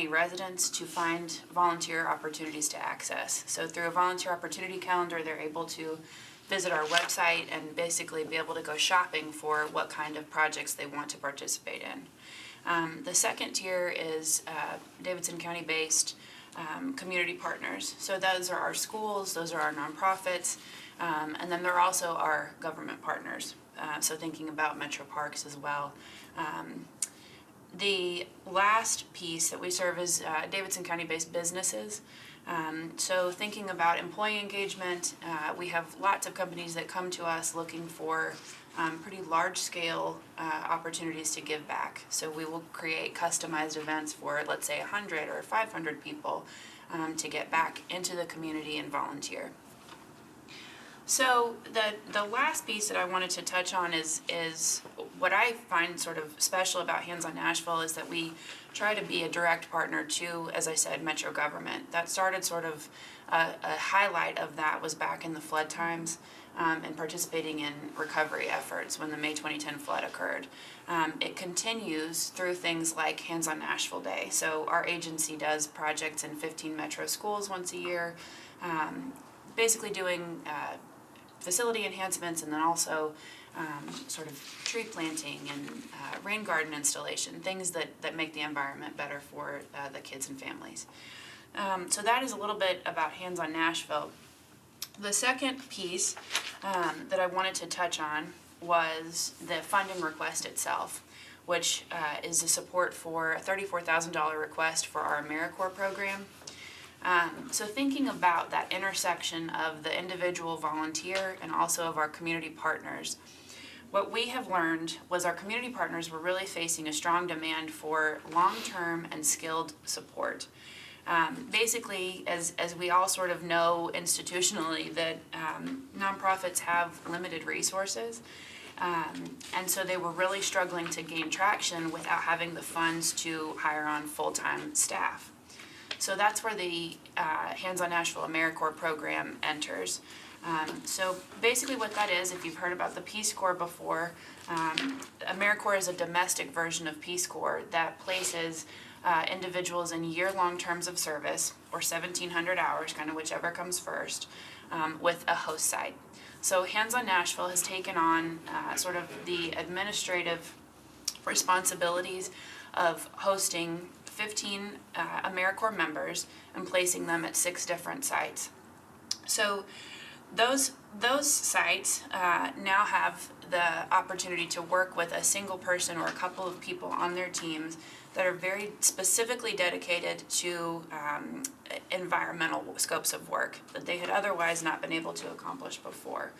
residents to find volunteer opportunities to access. So through a volunteer opportunity calendar, they're able to visit our website and basically be able to go shopping for what kind of projects they want to participate in. The second tier is Davidson County-based community partners. So those are our schools, those are our nonprofits, and then there are also our government partners. So thinking about metro parks as well. The last piece that we serve is Davidson County-based businesses. So thinking about employee engagement, we have lots of companies that come to us looking for pretty large-scale opportunities to give back. So we will create customized events for, let's say, 100 or 500 people to get back into the community and volunteer. So the last piece that I wanted to touch on is what I find sort of special about Hands on Nashville is that we try to be a direct partner to, as I said, metro government. That started sort of a highlight of that was back in the flood times and participating in recovery efforts when the May 2010 flood occurred. It continues through things like Hands on Nashville Day. So our agency does projects in 15 metro schools once a year, basically doing facility enhancements and then also sort of tree planting and rain garden installation, things that make the environment better for the kids and families. So that is a little bit about Hands on Nashville. The second piece that I wanted to touch on was the funding request itself, which is the support for a $34,000 request for our AmeriCorps program. So thinking about that intersection of the individual volunteer and also of our community partners, what we have learned was our community partners were really facing a strong demand for long-term and skilled support. Basically, as we all sort of know institutionally, that nonprofits have limited resources, and so they were really struggling to gain traction without having the funds to hire on full-time staff. So that's where the Hands on Nashville AmeriCorps program enters. So basically what that is, if you've heard about the Peace Corps before, AmeriCorps is a domestic version of Peace Corps that places individuals in year-long terms of service, or 1,700 hours, kind of whichever comes first, with a host site. So Hands on Nashville has taken on sort of the administrative responsibilities of hosting 15 AmeriCorps members and placing them at 6 different sites. So those sites now have the opportunity to work with a single person or a couple of people on their teams that are very specifically dedicated to environmental scopes of work that they had otherwise not been able to accomplish before.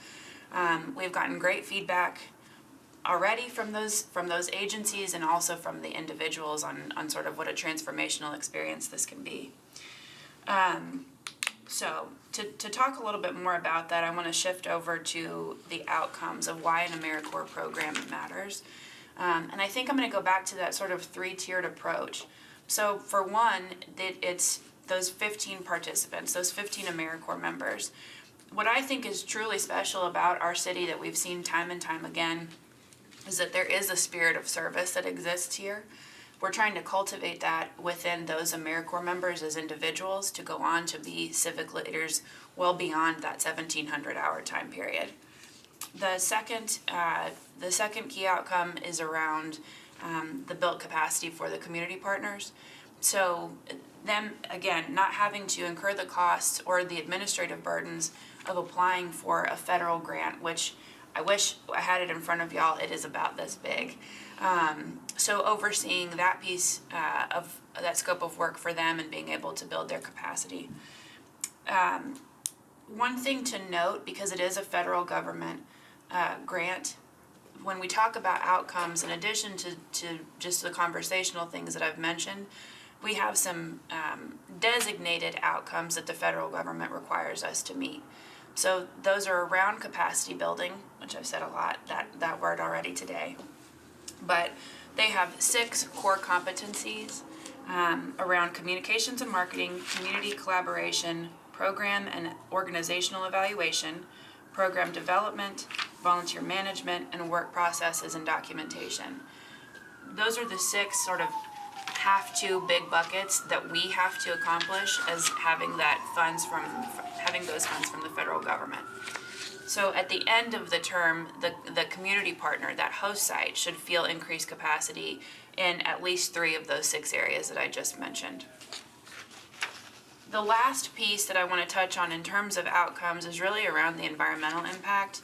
We've gotten great feedback already from those agencies and also from the individuals on sort of what a transformational experience this can be. So to talk a little bit more about that, I want to shift over to the outcomes of why an AmeriCorps program matters. And I think I'm going to go back to that sort of 3-tiered approach. So for one, it's those 15 participants, those 15 AmeriCorps members. What I think is truly special about our city that we've seen time and time again is that there is a spirit of service that exists here. We're trying to cultivate that within those AmeriCorps members as individuals to go on to be civic leaders well beyond that 1,700-hour time period. The second key outcome is around the built capacity for the community partners. So them, again, not having to incur the costs or the administrative burdens of applying for a federal grant, which I wish I had it in front of y'all. It is about this big. So overseeing that piece of that scope of work for them and being able to build their capacity. One thing to note, because it is a federal government grant, when we talk about outcomes, in addition to just the conversational things that I've mentioned, we have some designated outcomes that the federal government requires us to meet. So those are around capacity building, which I've said a lot, that word already today. But they have 6 core competencies around communications and marketing, community collaboration, program and organizational evaluation, program development, volunteer management, and work processes and documentation. Those are the 6 sort of have two big buckets that we have to accomplish as having those funds from the federal government. So at the end of the term, the community partner, that host site, should feel increased capacity in at least 3 of those 6 areas that I just mentioned. The last piece that I want to touch on in terms of outcomes is really around the environmental impact.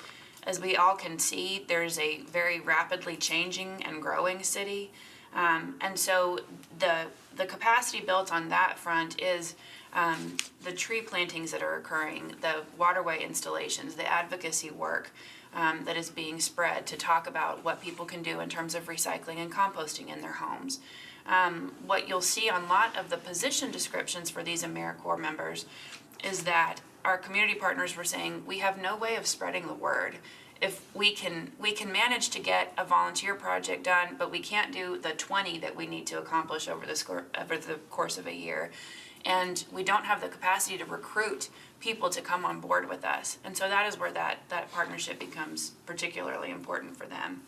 As we all can see, there's a very rapidly changing and growing city. And so the capacity built on that front is the tree plantings that are occurring, the waterway installations, the advocacy work that is being spread to talk about what people can do in terms of recycling and composting in their homes. What you'll see on a lot of the position descriptions for these AmeriCorps members is that our community partners were saying, we have no way of spreading the word. If we can manage to get a volunteer project done, but we can't do the 20 that we need to accomplish over the course of a year. And we don't have the capacity to recruit people to come on board with us. And so that is where that partnership becomes particularly important for them.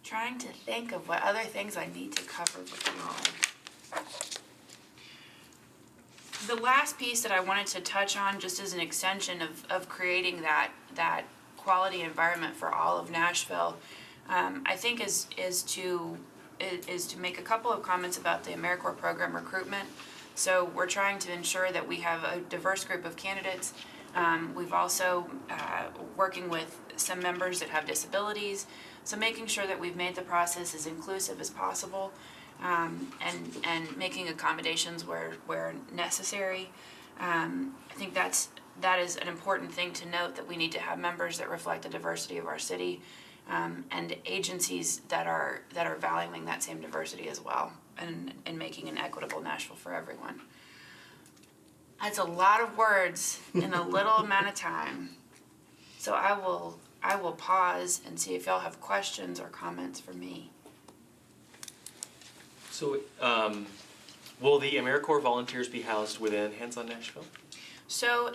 Trying to think of what other things I need to cover with you all. The last piece that I wanted to touch on, just as an extension of creating that quality environment for all of Nashville, I think is to make a couple of comments about the AmeriCorps program recruitment. So we're trying to ensure that we have a diverse group of candidates. We've also working with some members that have disabilities, so making sure that we've made the process as inclusive as possible, and making accommodations where necessary. I think that is an important thing to note, that we need to have members that reflect the diversity of our city, and agencies that are valuing that same diversity as well, and making an equitable Nashville for everyone. That's a lot of words in a little amount of time. So I will pause and see if y'all have questions or comments for me. So, will the AmeriCorps volunteers be housed within Hands on Nashville? So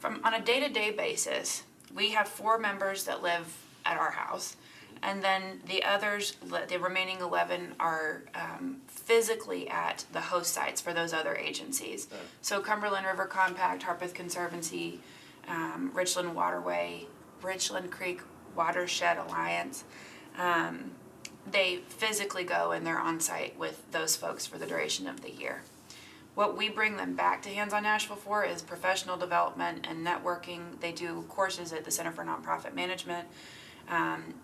on a day-to-day basis, we have 4 members that live at our house, and then the remaining 11 are physically at the host sites for those other agencies. Right. So Cumberland River Compact, Harpeth Conservancy, Richland Waterway, Richland Creek Watershed Alliance. They physically go and they're on site with those folks for the duration of the year. What we bring them back to Hands on Nashville for is professional development and networking. They do courses at the Center for Nonprofit Management.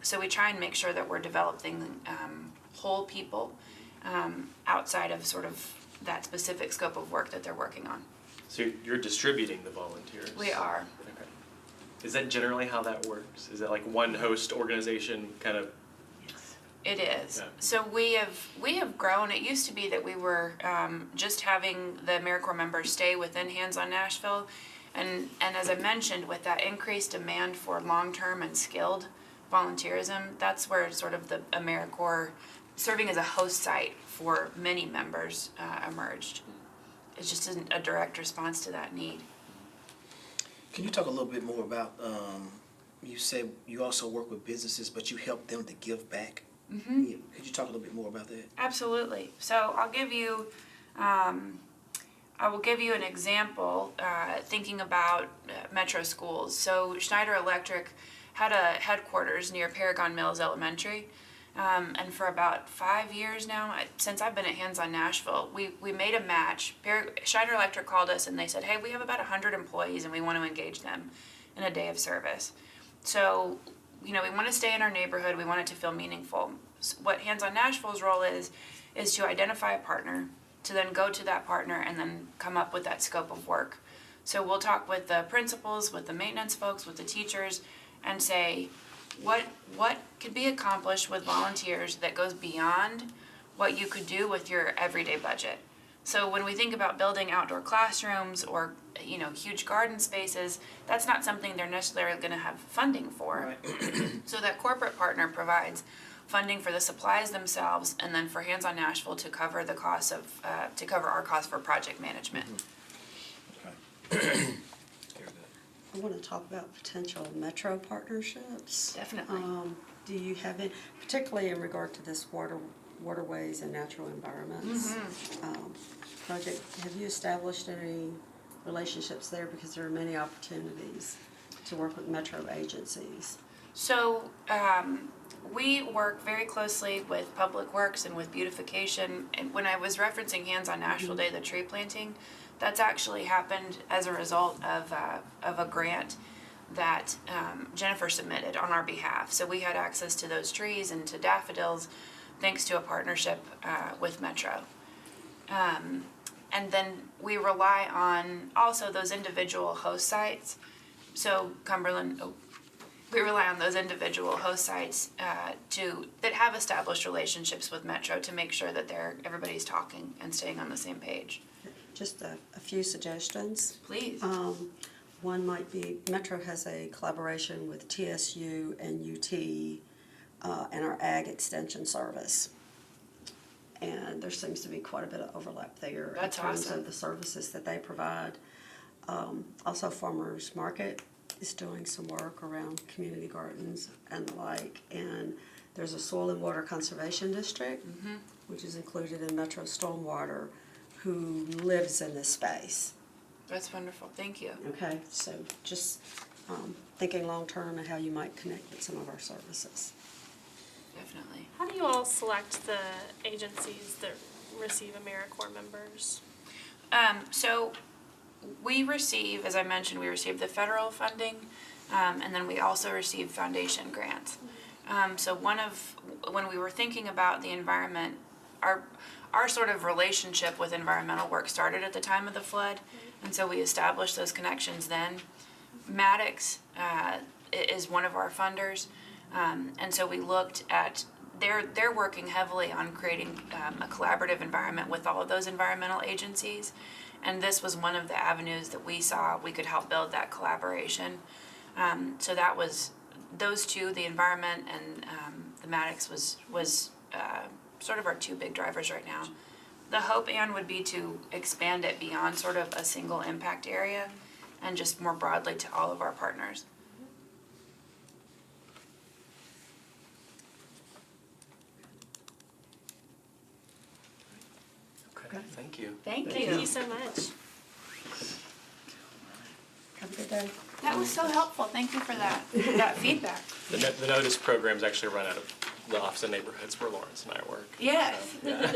So we try and make sure that we're developing whole people outside of sort of that specific scope of work that they're working on. So you're distributing the volunteers? We are. Okay. Is that generally how that works? Is that like one host organization kind of? It is. Yeah. So we have grown. It used to be that we were just having the AmeriCorps members stay within Hands on Nashville, and as I mentioned, with that increased demand for long-term and skilled volunteerism, that's where sort of the AmeriCorps serving as a host site for many members emerged. It just isn't a direct response to that need. Can you talk a little bit more about, you said you also work with businesses, but you help them to give back? Mm-hmm. Yeah. Could you talk a little bit more about that? Absolutely. So I will give you an example, thinking about metro schools. So Schneider Electric had a headquarters near Paragon Mills Elementary. And for about 5 years now, since I've been at Hands on Nashville, we made a match. Schneider Electric called us and they said, hey, we have about 100 employees and we want to engage them in a day of service. So, we want to stay in our neighborhood. We want it to feel meaningful. So what Hands on Nashville's role is to identify a partner, to then go to that partner and then come up with that scope of work. So we'll talk with the principals, with the maintenance folks, with the teachers, and say, what could be accomplished with volunteers that goes beyond what you could do with your everyday budget. So when we think about building outdoor classrooms or huge garden spaces, that's not something they're necessarily going to have funding for. Right. So that corporate partner provides funding for the supplies themselves, and then for Hands on Nashville to cover the cost of cover our cost for project management. Mm-hmm. Okay. I want to talk about potential metro partnerships. Definitely. do you have it, particularly in regard to this waterways and natural environments project, have you established any relationships there? Because there are many opportunities to work with metro agencies. So, we work very closely with Public Works and with beautification. And when I was referencing Hands on Nashville Day, the tree planting, that's actually happened as a result of a grant that Jennifer submitted on our behalf. So we had access to those trees and to daffodils thanks to a partnership with Metro. And then we rely on also those individual host sites. So Cumberland, we rely on those individual host sites that have established relationships with Metro to make sure that everybody's talking and staying on the same page. Just a few suggestions. Please. One might be, Metro has a collaboration with TSU and UT and our Ag Extension Service. And there seems to be quite a bit of overlap there That's in terms awesome. of the services that they provide. Also, Farmers Market is doing some work around community gardens and the like. And there's a Soil and Water Conservation District, which is included in Metro Stormwater, who lives in this space. That's wonderful. Thank you. Okay, so just thinking long-term and how you might connect with some of our services. Definitely. How do you all select the agencies that receive AmeriCorps members? So we receive, as I mentioned, we receive the federal funding, and then we also receive foundation grants. So when we were thinking about the environment, our sort of relationship with environmental work started at the time of the flood, and so we established those connections then. Maddox is one of our funders, and so we looked at, they're working heavily on creating a collaborative environment with all of those environmental agencies, and this was one of the avenues that we saw we could help build that collaboration. So that was, those two, the environment and the Maddox was sort of our two big drivers right now. The hope, Ann, would be to expand it beyond sort of a single impact area and just more broadly to all of our partners. Okay, thank you. Thank Thank you. you so much. Have a good day. That was so helpful. Thank you for that feedback. The notice programs actually run out of the Office of Neighborhoods where Lawrence and I work. Yes. So, yeah.